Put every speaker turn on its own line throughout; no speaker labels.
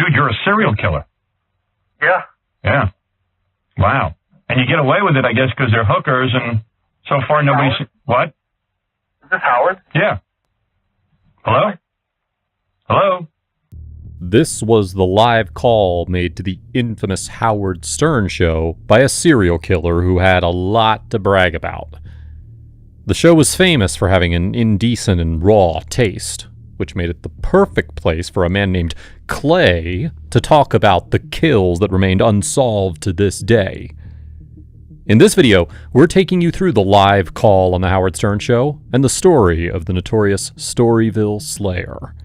Dude, you're a serial killer.
Yeah.
Yeah. Wow. And you get away with it, I guess, because they're hookers, and so far nobody's... What?
Is this Howard?
Yeah. Hello? Hello?
This was the live call made to the infamous Howard Stern show by a serial killer who had a lot to brag about. The show was famous for having an indecent and raw taste, which made it the perfect place for a man named Clay to talk about the kills that remained unsolved to this day. In this video, we're taking you through the live call on the Howard Stern show and the story of the notorious Storyville Slayer.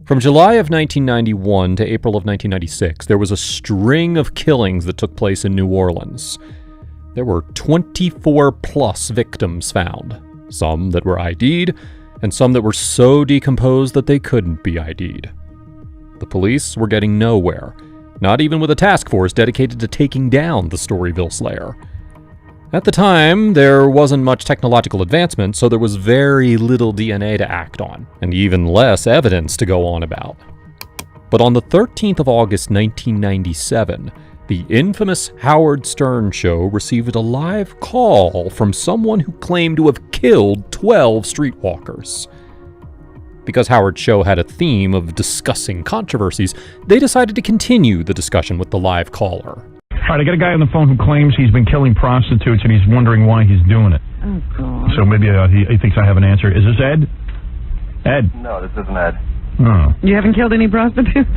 From July of 1991 to April of 1996, there was a string of killings that took place in New Orleans. There were 24-plus victims found, some that were ID'd, and some that were so decomposed that they couldn't be ID'd. The police were getting nowhere, not even with a task force dedicated to taking down the Storyville Slayer. At the time, there wasn't much technological advancement, so there was very little DNA to act on, and even less evidence to go on about. But on the 13th of August 1997, the infamous Howard Stern show received a live call from someone who claimed to have killed 12 streetwalkers. Because Howard's show had a theme of discussing controversies, they decided to continue the discussion with the live caller.
All right, I got a guy on the phone who claims he's been killing prostitutes and he's wondering why he's doing it.
Oh, God.
So maybe he thinks I have an answer. Is this Ed? Ed?
No, this isn't Ed.
Oh.
You haven't killed any prostitutes?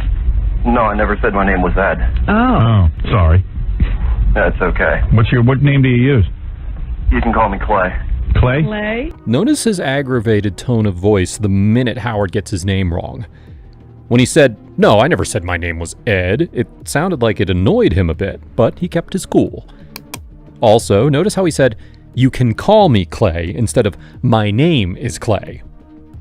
No, I never said my name was Ed.
Oh.
Oh, sorry.
That's okay.
What name do you use?
You can call me Clay.
Clay?
Clay?
Notice his aggravated tone of voice the minute Howard gets his name wrong. When he said, "No, I never said my name was Ed," it sounded like it annoyed him a bit, but he kept his cool. Also, notice how he said, "You can call me Clay," instead of "My name is Clay."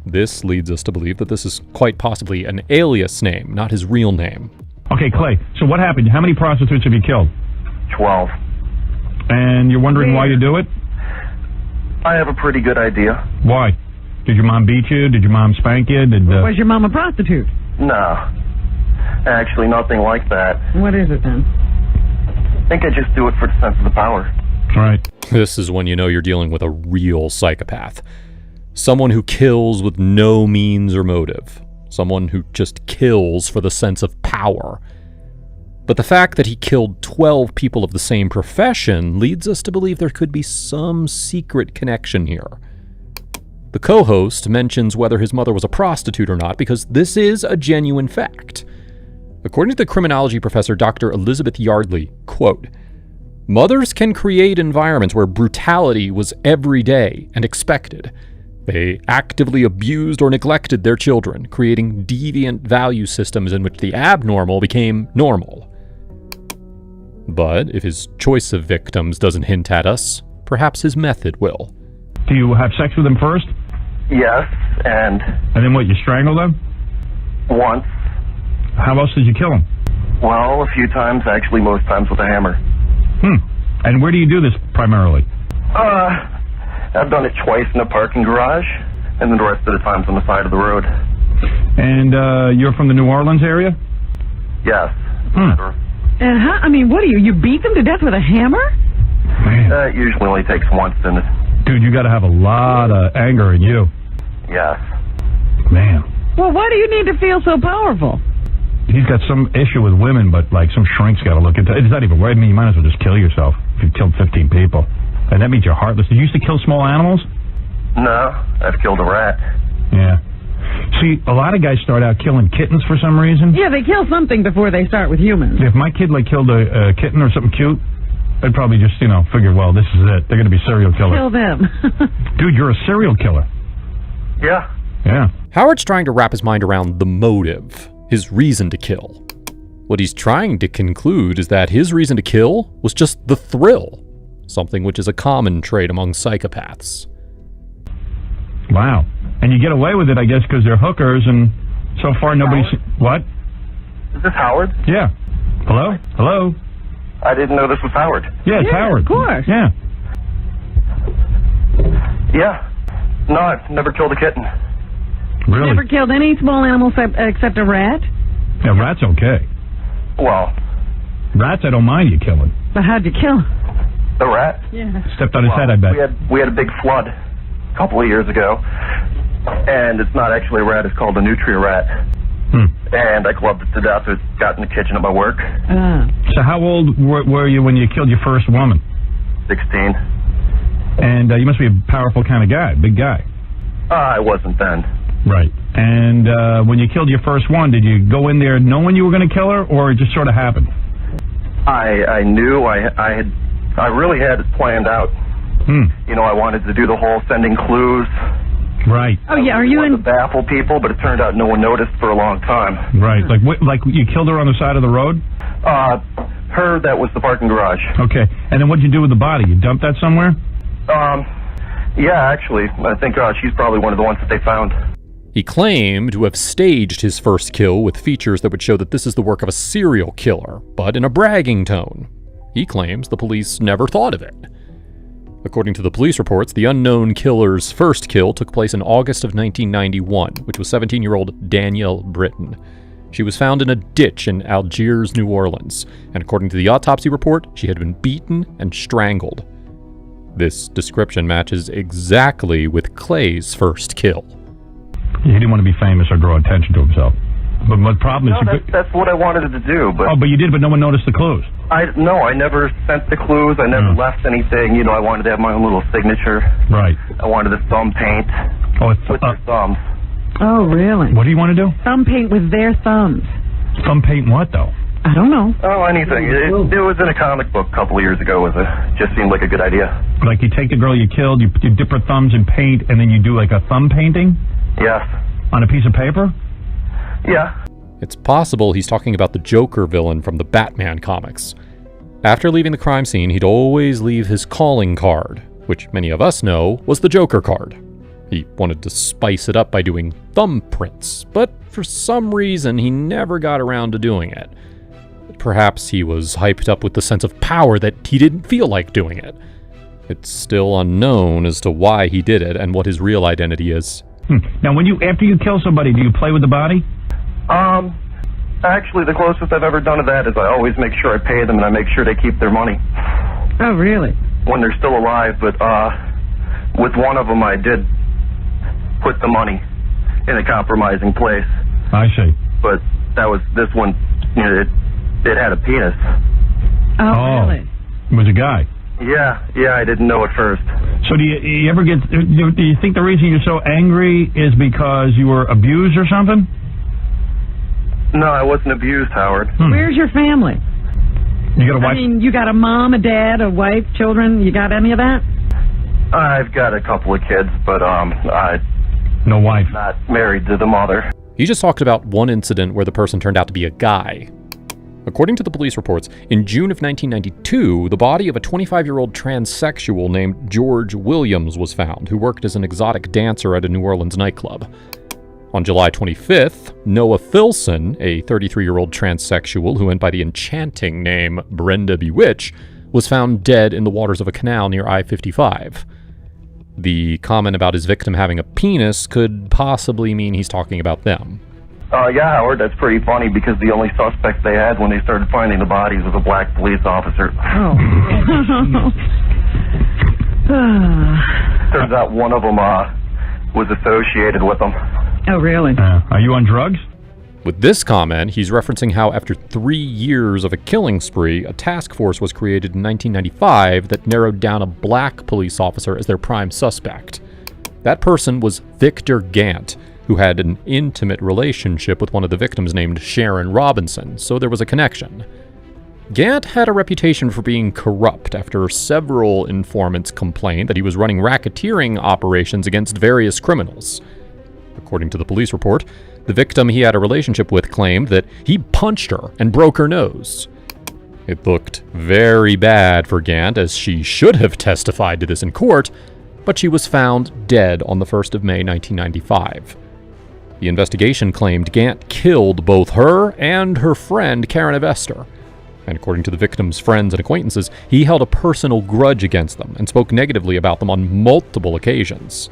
This leads us to believe that this is quite possibly an alias name, not his real name.
Okay, Clay, so what happened? How many prostitutes have you killed?
12.
And you're wondering why you do it?
I have a pretty good idea.
Why? Did your mom beat you? Did your mom spank you?
Was your mom a prostitute?
No. Actually, nothing like that.
What is it then?
I think I just do it for the sense of the power.
Right.
This is when you know you're dealing with a real psychopath. Someone who kills with no means or motive. Someone who just kills for the sense of power. But the fact that he killed 12 people of the same profession leads us to believe there could be some secret connection here. The co-host mentions whether his mother was a prostitute or not because this is a genuine fact. According to the criminology professor Dr. Elizabeth Yardley, quote, "Mothers can create environments where brutality was every day and expected. They actively abused or neglected their children, creating deviant value systems in which the abnormal became normal." But if his choice of victims doesn't hint at us, perhaps his method will.
Do you have sex with them first?
Yes, and
And then what, you strangle them?
once.
How else did you kill them?
Well, a few times, actually most times with a hammer.
And where do you do this primarily?
I've done it twice in a parking garage, and then the rest of the times on the side of the road.
And you're from the New Orleans area?
Yes.
And how, I mean, what do you beat them to death with a hammer?
Man.
That usually only takes once, and
Dude, you got to have a lot of anger in you.
yes.
Man.
Well, why do you need to feel so powerful?
He's got some issue with women, but like some shrink's got to look into it. It's not even right. I mean, you might as well just kill yourself if you've killed 15 people. And that means you're heartless. Did you used to kill small animals?
No, I've killed a rat.
Yeah. See, a lot of guys start out killing kittens for some reason.
Yeah, they kill something before they start with humans.
If my kid like killed a kitten or something cute, I'd probably just, figure, well, this is it. They're going to be serial killers.
Kill them.
Dude, you're a serial killer.
Yeah.
Yeah.
Howard's trying to wrap his mind around the motive, his reason to kill. What he's trying to conclude is that his reason to kill was just the thrill, something which is a common trait among psychopaths.
Wow. And you get away with it, I guess, because they're hookers, and so far nobody's... What?
Is this Howard?
Yeah. Hello? Hello?
I didn't know this was Howard.
Yeah, it's Howard.
Of course.
Yeah.
Yeah. No, I've never killed a kitten.
Really?
Never killed any small animal except a rat?
Now, rats okay.
Well,
Rats I don't mind you killing.
But how'd you kill?
the rat.
Yeah.
Stepped on his head, I bet.
We had a big flood a couple of years ago, and it's not actually a rat, it's called a nutria rat. And I clubbed it to death. It got in the kitchen at my work.
So how old were you when you killed your first woman?
16.
And you must be a powerful kind of guy, big guy.
I wasn't then.
Right. And when you killed your first one, did you go in there knowing you were going to kill her, or it just sort of happened?
I knew I really had it planned out. You know, I wanted to do the whole sending clues.
Right.
Oh yeah, are you
in? To baffle people, but it turned out no one noticed for a long time.
Right. Like you killed her on the side of the road?
Her that was the parking garage.
Okay. And then what'd you do with the body? You dumped that somewhere?
Yeah, actually, I think she's probably one of the ones that they found.
He claimed to have staged his first kill with features that would show that this is the work of a serial killer, but in a bragging tone. He claims the police never thought of it. According to the police reports, the unknown killer's first kill took place in August of 1991, which was 17-year-old Danielle Britton. She was found in a ditch in Algiers, New Orleans, and according to the autopsy report, she had been beaten and strangled. This description matches exactly with Clay's first kill.
He didn't want to be famous or draw attention to himself. But my problem is...
No, that's what I wanted to do, but...
Oh, but you did, but no one noticed the clues.
I never sent the clues. I never left anything. You know, I wanted to have my own little signature.
Right.
I wanted to thumb paint with their thumbs.
Oh, really?
What do you want to do?
Thumb paint with their thumbs.
Thumb paint what, though?
I don't know.
Oh, anything. It was in a comic book a couple of years ago. Just seemed like a good idea.
Like you take the girl you killed, you dip her thumbs in paint, and then you do like a thumb painting?
Yes.
On a piece of paper?
Yeah.
It's possible he's talking about the Joker villain from the Batman comics. After leaving the crime scene, he'd always leave his calling card, which many of us know was the Joker card. He wanted to spice it up by doing thumbprints, but for some reason he never got around to doing it. Perhaps he was hyped up with the sense of power that he didn't feel like doing it. It's still unknown as to why he did it and what his real identity is.
Now, after you kill somebody, do you play with the body?
Actually, the closest I've ever done to that is I always make sure I pay them and I make sure they keep their money.
Oh, really?
When they're still alive, but with one of them I did put the money in a compromising place.
I see.
But this one, you know, it had a penis.
Oh, really?
It was a guy.
Yeah, I didn't know at first.
So do you ever get, do you think the reason you're so angry is because you were abused or something?
No, I wasn't abused, Howard.
Where's your family?
You got a wife?
I mean, you got a mom, a dad, a wife, children. You got any of that?
I've got a couple of kids, but
no wife.
Not married to the mother.
He just talked about one incident where the person turned out to be a guy. According to the police reports, in June of 1992, the body of a 25-year-old transsexual named George Williams was found, who worked as an exotic dancer at a New Orleans nightclub. On July 25th, Noah Filson, a 33-year-old transsexual who went by the enchanting name Brenda Bewitch, was found dead in the waters of a canal near I-55. The comment about his victim having a penis could possibly mean he's talking about them.
Yeah, Howard, that's pretty funny because the only suspect they had when they started finding the bodies was a black police officer.
Oh.
Turns out one of them was associated with them.
Oh, really?
Are you on drugs?
With this comment, he's referencing how after 3 years of a killing spree, a task force was created in 1995 that narrowed down a black police officer as their prime suspect. That person was Victor Gant, who had an intimate relationship with one of the victims named Sharon Robinson, so there was a connection. Gant had a reputation for being corrupt after several informants complained that he was running racketeering operations against various criminals. According to the police report, the victim he had a relationship with claimed that he punched her and broke her nose. It looked very bad for Gant, as she should have testified to this in court, but she was found dead on the 1st of May 1995. The investigation claimed Gant killed both her and her friend Karen Evester, and according to the victim's friends and acquaintances, he held a personal grudge against them and spoke negatively about them on multiple occasions.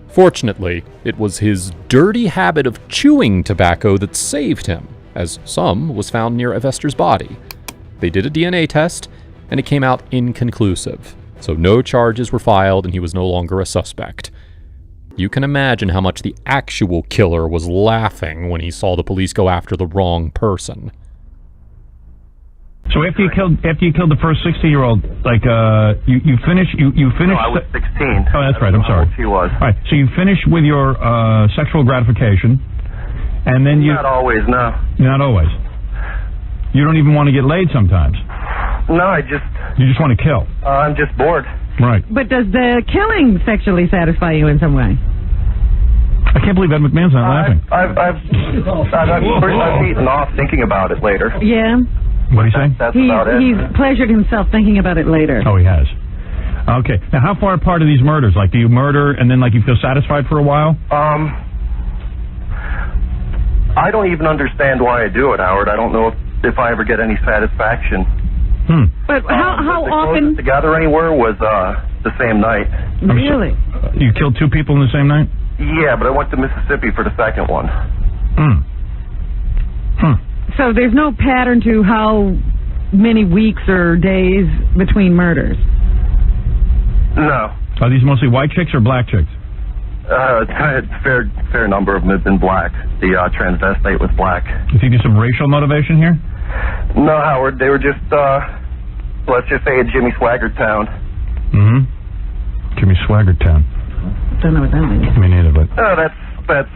Fortunately, it was his dirty habit of chewing tobacco that saved him, as some was found near Evester's body. They did a DNA test, and it came out inconclusive, so no charges were filed and he was no longer a suspect. You can imagine how much the actual killer was laughing when he saw the police go after the wrong person.
So after you killed the first 60-year-old, like you finished.
No, I was 16.
Oh, that's right. I'm sorry.
She was.
All right. So you finished with your sexual gratification, and then you.
Not always, no.
Not always. You don't even want to get laid sometimes.
No,
You just want to kill.
I'm just bored.
Right.
But does the killing sexually satisfy you in some way?
I can't believe Ed McMahon's not laughing.
I've eaten off thinking about it later.
Yeah.
What do you say?
That's about it.
He's pleasured himself thinking about it later.
Oh, he has. Okay. Now, how far apart are these murders? Like, do you murder and then, like, you feel satisfied for a while?
I don't even understand why I do it, Howard. I don't know if I ever get any satisfaction.
But how often?
Together anywhere was the same night.
Really?
You killed 2 people in the same night?
Yeah, but I went to Mississippi for the second one.
So there's no pattern to how many weeks or days between murders?
No.
Are these mostly white chicks or black chicks?
Fair number of them have been black. The transvestite was black.
You think there's some racial motivation here?
No, Howard. They were just, let's just say a Jimmy Swaggart town.
Jimmy Swaggart town.
Don't know what that means.
Me neither, but...
That's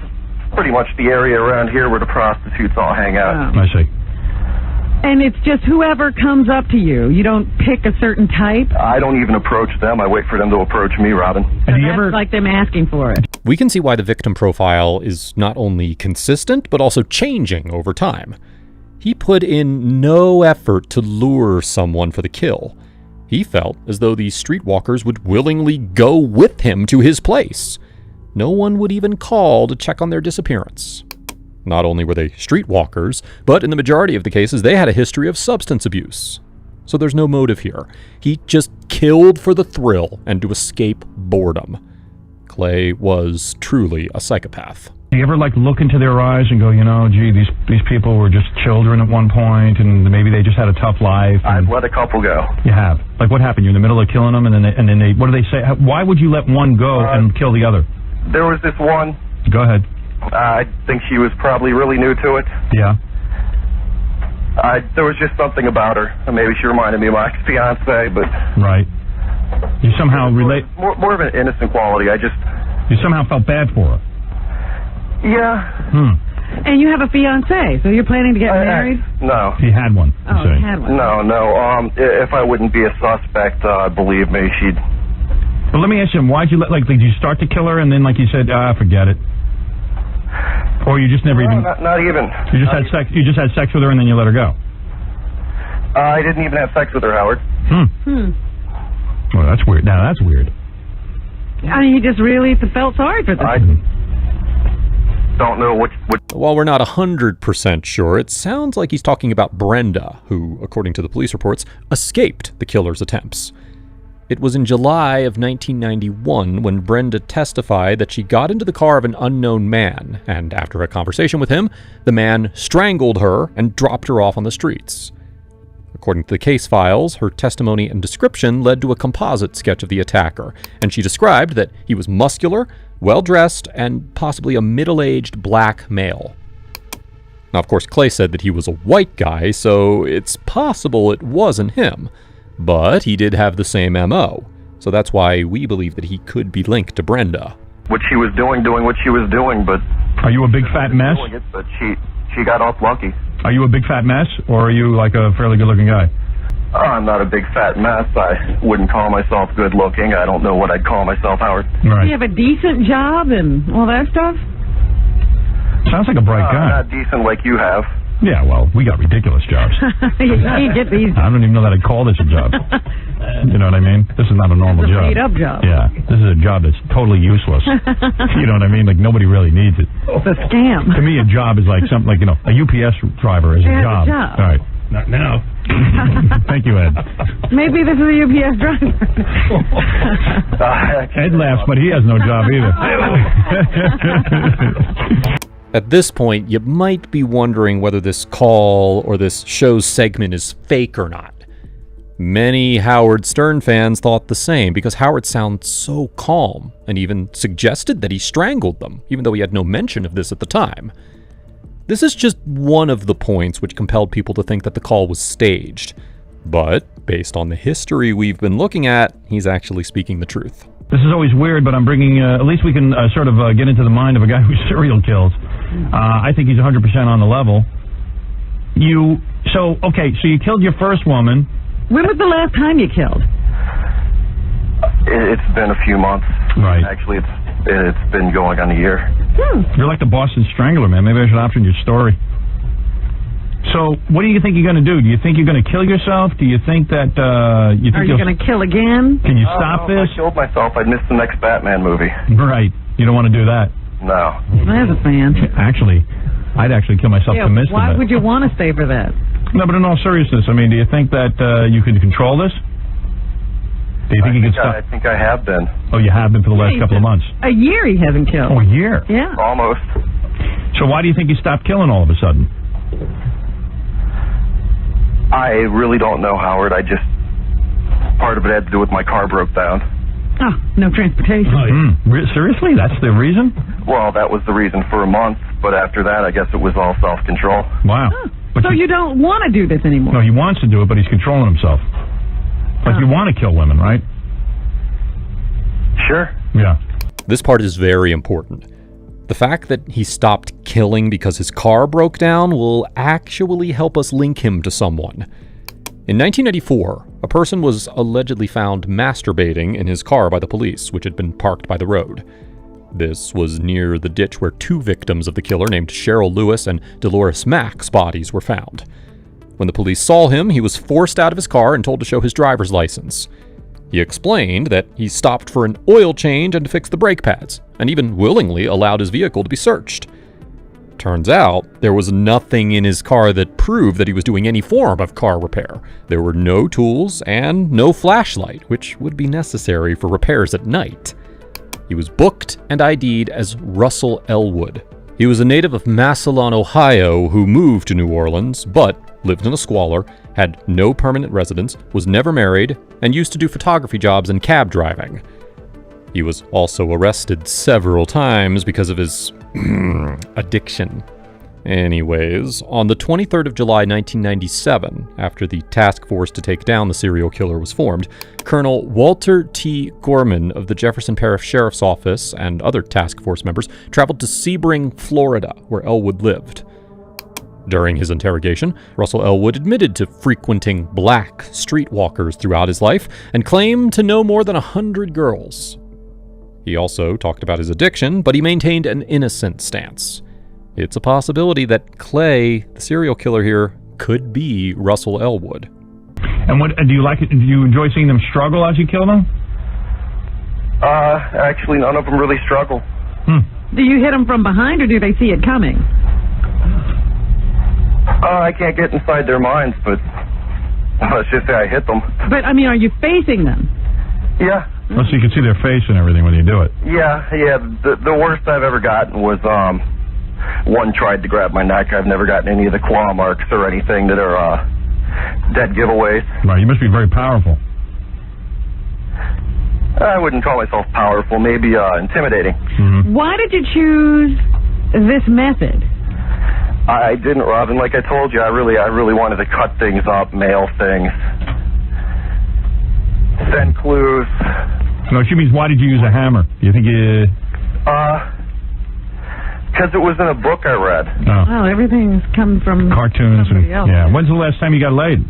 pretty much the area around here where the prostitutes all hang out.
Oh.
I see.
And it's just whoever comes up to you. You don't pick a certain type?
I don't even approach them. I wait for them to approach me, Robin.
So that's like them asking for it.
We can see why the victim profile is not only consistent, but also changing over time. He put in no effort to lure someone for the kill. He felt as though these streetwalkers would willingly go with him to his place. No one would even call to check on their disappearance. Not only were they streetwalkers, but in the majority of the cases, they had a history of substance abuse. So there's no motive here. He just killed for the thrill and to escape boredom. Clay was truly a psychopath.
Do you ever, like, look into their eyes and go, you know, gee, these people were just children at one point, and maybe they just had a tough life?
I've let a couple go.
You have? Like, what happened? You're in the middle of killing them, and then they what do they say? Why would you let one go and kill the other?
There was this one.
Go ahead.
I think she was probably really new to it.
Yeah.
There was just something about her. Maybe she reminded me of my ex-fiance, but...
Right. You somehow relate...
More of an innocent quality.
You somehow felt bad for her.
Yeah.
And you have a fiancé, so you're planning to get married?
No.
He had one.
Oh, he had one.
No. If I wouldn't be a suspect, believe me, she'd...
Well, let me ask you, why'd you did you start to kill her and then, like you said, forget it? Or you just never even...
Not even.
You just had sex. You just had sex with her and then you let her go.
I didn't even have sex with her, Howard.
Well, that's weird. Now that's weird.
I mean, he just really felt sorry for them.
I don't know what...
While we're not 100% sure, it sounds like he's talking about Brenda, who, according to the police reports, escaped the killer's attempts. It was in July of 1991 when Brenda testified that she got into the car of an unknown man, and after a conversation with him, the man strangled her and dropped her off on the streets. According to the case files, her testimony and description led to a composite sketch of the attacker, and she described that he was muscular, well-dressed, and possibly a middle-aged black male. Now, of course, Clay said that he was a white guy, so it's possible it wasn't him. But he did have the same MO, so that's why we believe that he could be linked to Brenda.
What she was doing what she was doing, but...
Are you a big fat mess?
But she got off lucky.
Are you a big fat mess, or are you like a fairly good-looking guy?
I'm not a big fat mess. I wouldn't call myself good-looking. I don't know what I'd call myself, Howard.
Right.
Do you have a decent job and all that stuff?
Sounds like a bright guy.
Not decent like you have.
Yeah, well, we got ridiculous jobs.
You can't get these.
I don't even know that I'd call this a job. You know what I mean? This is not a normal job.
It's a made-up job.
Yeah, this is a job that's totally useless. You know what I mean? Like, nobody really needs it.
It's a scam.
To me, a job is like something like, a UPS driver is a job. All right. Not now. Thank you, Ed.
Maybe this is a UPS driver.
Ed laughs, but he has no job either.
At this point, you might be wondering whether this call or this show's segment is fake or not. Many Howard Stern fans thought the same because Howard sounds so calm and even suggested that he strangled them, even though he had no mention of this at the time. This is just one of the points which compelled people to think that the call was staged. But, based on the history we've been looking at, he's actually speaking the truth.
This is always weird, but I'm bringing, at least we can sort of get into the mind of a guy who serial kills. I think he's 100% on the level. So you killed your first woman.
When was the last time you killed?
It's been a few months.
Right.
Actually, it's been going on a year.
You're like the Boston Strangler, man. Maybe I should option your story. So, what do you think you're going to do? Do you think you're going to kill yourself? Do you think that
Are you going to kill again?
Can you stop this?
If I killed myself, I'd miss the next Batman movie.
Right. You don't want to do that.
No.
As a fan.
Actually, I'd actually kill myself to miss
why would you want to stay for that?
No, but in all seriousness, I mean, do you think that you can control this? Do you think you can stop?
I think I have been.
Oh, you have been for the last couple of months.
A year he hasn't killed.
Oh, a year?
Yeah.
Almost.
So why do you think you stopped killing all of a sudden?
I really don't know, Howard. Part of it had to do with my car broke down.
Oh, no transportation.
Seriously? That's the reason?
Well, that was the reason for a month, but after that, I guess it was all self-control.
Wow.
Oh. So you don't want to do this anymore?
No, he wants to do it, but he's controlling himself. Like you want to kill women, right?
Sure.
Yeah.
This part is very important. The fact that he stopped killing because his car broke down will actually help us link him to someone. In 1994, a person was allegedly found masturbating in his car by the police, which had been parked by the road. This was near the ditch where two victims of the killer named Cheryl Lewis and Dolores Mack's bodies were found. When the police saw him, he was forced out of his car and told to show his driver's license. He explained that he stopped for an oil change and to fix the brake pads, and even willingly allowed his vehicle to be searched. Turns out, there was nothing in his car that proved that he was doing any form of car repair. There were no tools and no flashlight, which would be necessary for repairs at night. He was booked and ID'd as Russell Elwood. He was a native of Massillon, Ohio, who moved to New Orleans, but lived in a squalor, had no permanent residence, was never married, and used to do photography jobs and cab driving. He was also arrested several times because of his addiction. Anyways, on the 23rd of July 1997, after the task force to take down the serial killer was formed, Colonel Walter T. Gorman of the Jefferson Parish Sheriff's Office and other task force members traveled to Sebring, Florida, where Elwood lived. During his interrogation, Russell Elwood admitted to frequenting black streetwalkers throughout his life and claimed to know more than 100 girls. He also talked about his addiction, but he maintained an innocent stance. It's a possibility that Clay, the serial killer here, could be Russell Elwood.
And what do you like? Do you enjoy seeing them struggle as you kill them?
Actually, none of them really struggle.
Do you hit them from behind, or do they see it coming?
I can't get inside their minds, but let's just say I hit them.
But, I mean, are you facing them?
Yeah.
Well, so you can see their face and everything when you do it.
Yeah. The worst I've ever gotten was, one tried to grab my neck. I've never gotten any of the claw marks or anything that are, dead giveaways.
Right, you must be very powerful.
I wouldn't call myself powerful, maybe, intimidating.
Mm-hmm.
Why did you choose this method?
I didn't, Robin. Like I told you, I really wanted to cut things up, mail things, send clues.
No, she means why did you use a hammer? Do you think you...
Because it was in a book I read.
Oh, everything's come from
cartoons and
else.
Yeah. When's the last time you got laid?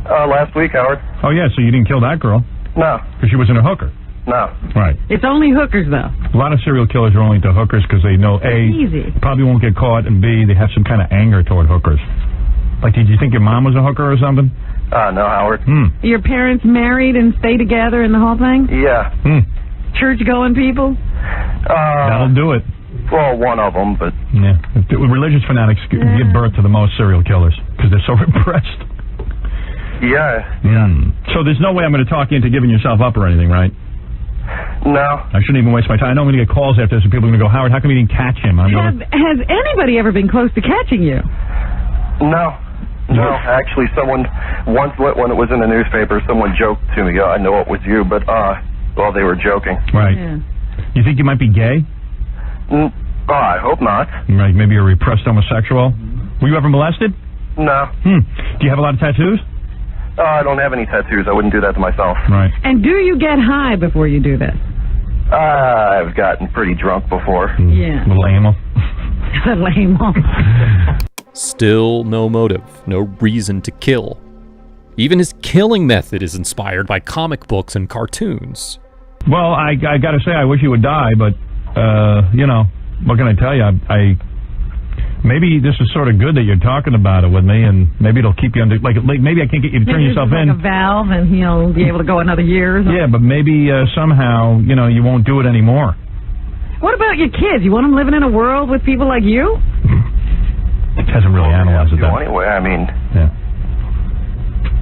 Last week, Howard.
Oh yeah, so you didn't kill that girl?
No.
Because she wasn't a hooker.
No.
Right.
It's only hookers, though.
A lot of serial killers are only into hookers because they know
easy.
Probably won't get caught, and B, they have some kind of anger toward hookers. Like, did you think your mom was a hooker or something?
No, Howard.
Your parents married and stay together and the whole thing?
Yeah.
Church-going people?
That'll do it.
Well, one of them, but...
Yeah. Religious fanatics give birth to the most serial killers because they're so repressed.
Yeah.
So there's no way I'm going to talk you into giving yourself up or anything, right?
No.
I shouldn't even waste my time. I know I'm going to get calls after this, and people are going to go, Howard, how come you didn't catch him?
Has anybody ever been close to catching you?
No. No, actually, someone, once when it was in the newspaper, someone joked to me, I know it was you, but, well, they were joking.
Right.
Yeah.
You think you might be gay?
I hope not.
Right, maybe you're a repressed homosexual. Were you ever molested?
No.
Do you have a lot of tattoos?
I don't have any tattoos. I wouldn't do that to myself.
Right.
And do you get high before you do this?
I've gotten pretty drunk before.
Yeah.
A little animal.
Lame.
Still no motive, no reason to kill. Even his killing method is inspired by comic books and cartoons.
Well, I got to say, I wish he would die, but, you know, what can I tell you? Maybe this is sort of good that you're talking about it with me, and maybe it'll keep you under, like maybe I can't get you to turn yourself in.
Like a valve, and he'll be able to go another year or something.
Yeah, but maybe somehow, you know, you won't do it anymore.
What about your kids? You want them living in a world with people like you?
Hasn't really analyzed it, though.
Anyway, I mean...
Yeah.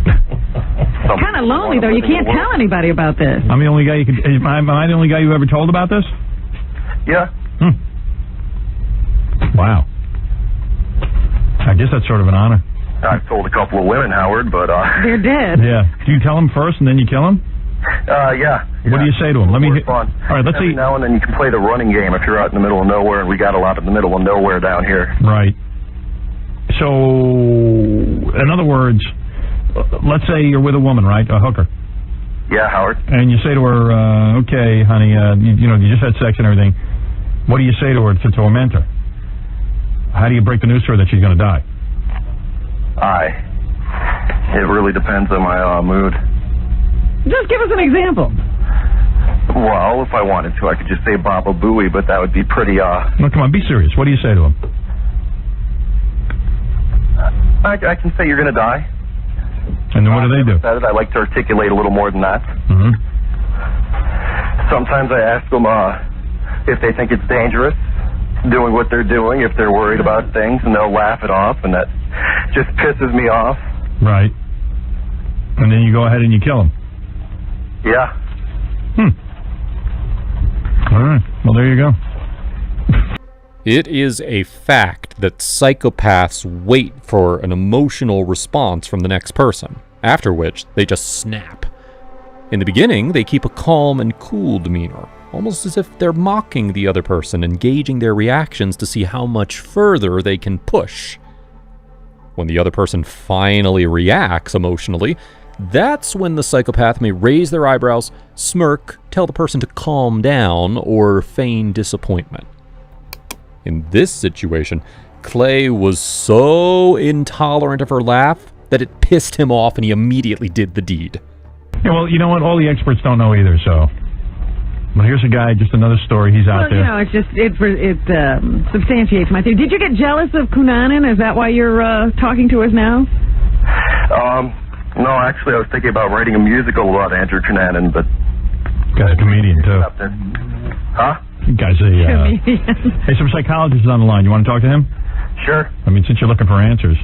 It's kind of lonely, though. You can't tell anybody about this.
I'm the only guy you could... Am I the only guy you ever told about this?
Yeah.
Wow. I guess that's sort of an honor.
I've told a couple of women, Howard, but...
They're dead.
Yeah. Do you tell them first and then you kill them?
Yeah.
What do you say to them? Let me...
Fun.
All right, let's see.
Every now and then you can play the running game if you're out in the middle of nowhere, and we got a lot in the middle of nowhere down here.
Right. So, in other words, let's say you're with a woman, right? A hooker.
Yeah, Howard.
And you say to her, okay, honey, you know, you just had sex and everything. What do you say to her to torment her? How do you break the news to her that she's going to die?
It really depends on my mood.
Just give us an example.
Well, if I wanted to, I could just say Baba Booey, but that would be pretty,
No, come on, be serious. What do you say to him?
I can say you're going to die.
And then what do they do?
I like to articulate a little more than that.
Mm-hmm.
Sometimes I ask them if they think it's dangerous, doing what they're doing, if they're worried about things, and they'll laugh it off, and that just pisses me off.
Right. And then you go ahead and you kill them.
Yeah.
All right. Well, there you go.
It is a fact that psychopaths wait for an emotional response from the next person, after which they just snap. In the beginning, they keep a calm and cool demeanor, almost as if they're mocking the other person and gauging their reactions to see how much further they can push. When the other person finally reacts emotionally, that's when the psychopath may raise their eyebrows, smirk, tell the person to calm down, or feign disappointment. In this situation, Clay was so intolerant of her laugh that it pissed him off and he immediately did the deed.
Yeah, well, you know what? All the experts don't know either, so... Well, here's a guy, just another story. He's out there.
Well, you know, it substantiates my theory. Did you get jealous of Cunanan? Is that why you're talking to us now?
No, actually, I was thinking about writing a musical about Andrew Cunanan, but...
Guy's a comedian, too.
Huh?
Guy's a... Hey, some psychologist is on the line. You want to talk to him?
Sure.
I mean, since you're looking for answers.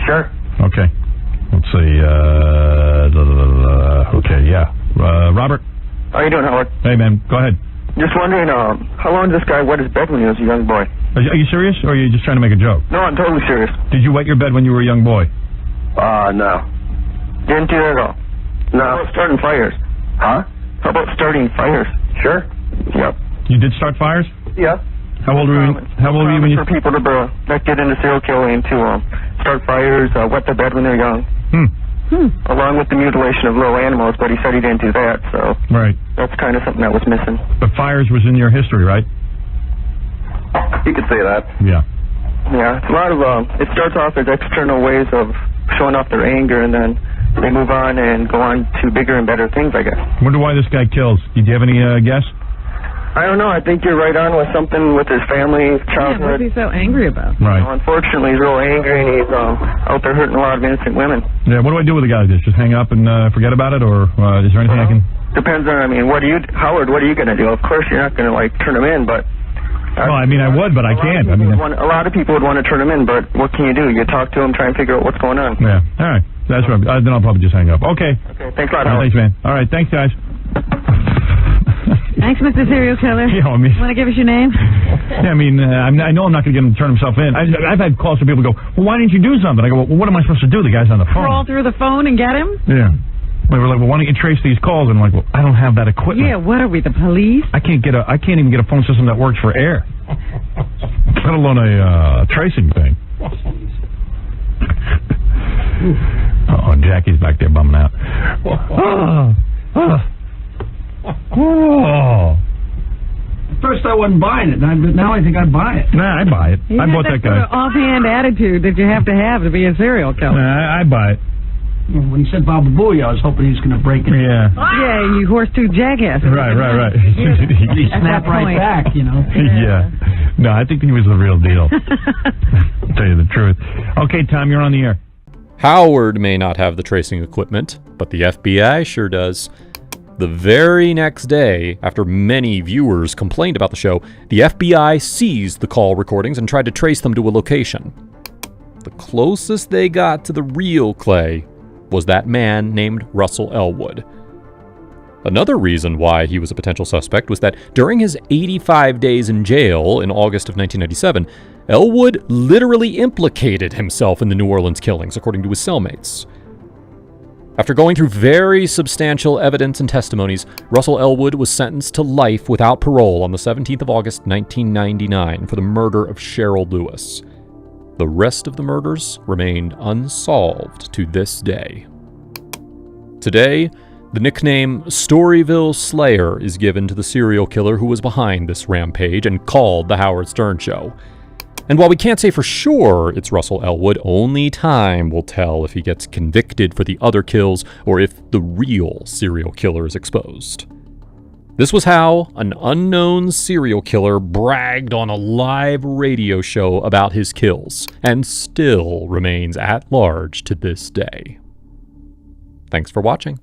Sure.
Okay. Let's see. Okay, yeah. Robert?
How you doing, Howard?
Hey, man. Go ahead.
Just wondering, how long did this guy wet his bed when he was a young boy?
Are you serious, or are you just trying to make a joke?
No, I'm totally serious.
Did you wet your bed when you were a young boy?
No.
Didn't do that at all.
No.
How about starting fires?
Huh?
How about starting fires?
Sure.
Yep.
You did start fires?
Yeah.
How old were you? How old were you when you...
For people to get into serial killing to start fires, wet their bed when they're young. Along with the mutilation of little animals, but he said he didn't do that, so...
Right.
That's kind of something that was missing.
But fires was in your history, right?
You could say that.
Yeah.
Yeah, it's a lot of... it starts off as external ways of showing off their anger, and then they move on and go on to bigger and better things, I guess.
Wonder why this guy kills. Did you have any guess?
I don't know. I think you're right on with something with his family, childhood.
Yeah, what's he so angry about?
Right.
You know, unfortunately, he's real angry, and he's out there hurting a lot of innocent women.
Yeah, what do I do with a guy like this? Just hang up and forget about it, or is there anything I can...
Depends on, Howard, what are you going to do? Of course, you're not going to, turn him in, but...
Well, I mean, I would, but I can't.
A lot of people would want to turn him in, but what can you do? You talk to him, try and figure out what's going on.
Yeah, all right. That's right. Then I'll probably just hang up. Okay.
Okay, thanks a lot, Howard.
Thanks, man. All right, thanks, guys.
Thanks, Mr. Serial Killer.
You know, I mean,
Want to give us your name?
yeah, I mean, I know I'm not going to get him to turn himself in. I've had calls from people who go, well, why didn't you do something? I go, well, what am I supposed to do? The guy's on the phone.
Crawl through the phone and get him?
Yeah. They were like, well, why don't you trace these calls? And I'm like, well, I don't have that equipment.
Yeah, what are we, the police?
I can't even get a phone system that works for air. Let alone a tracing thing. Oh, Jackie's back there bumming out.
First I wasn't buying it, but now I think I'd buy it.
Nah, I buy it. I bought that guy.
Sort of offhand attitude that you have to be a serial killer.
Nah, I buy it.
When he said Baba Booey, I was hoping he was going to break it.
Yeah.
Yeah, you horse-tooth jackass.
Right.
He snapped right back, you know.
Yeah. No, I think he was the real deal. I'll tell you the truth. Okay, Tom, you're on the air.
Howard may not have the tracing equipment, but the FBI sure does. The very next day, after many viewers complained about the show, the FBI seized the call recordings and tried to trace them to a location. The closest they got to the real Clay was that man named Russell Elwood. Another reason why he was a potential suspect was that during his 85 days in jail in August of 1997, Elwood literally implicated himself in the New Orleans killings, according to his cellmates. After going through very substantial evidence and testimonies, Russell Elwood was sentenced to life without parole on the 17th of August, 1999, for the murder of Cheryl Lewis. The rest of the murders remained unsolved to this day. Today, the nickname Storyville Slayer is given to the serial killer who was behind this rampage and called The Howard Stern Show. And while we can't say for sure it's Russell Elwood, only time will tell if he gets convicted for the other kills or if the real serial killer is exposed. This was how an unknown serial killer bragged on a live radio show about his kills, and still remains at large to this day. Thanks for watching.